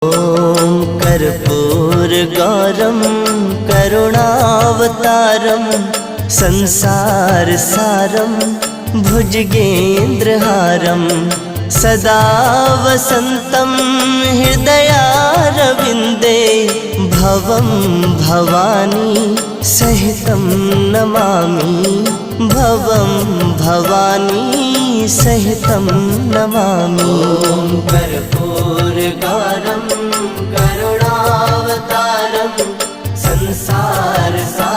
ॐ कर्पूरगौरं करुणावतारं संसारसारं भुजगेन्द्रहारं सदा वसन्तं हृदयारविन्दे भवं भवानी सहितं नमामि भवं भवानी सहितं नमामि। कर्पूरगौरं करुणावतारं संसारसारं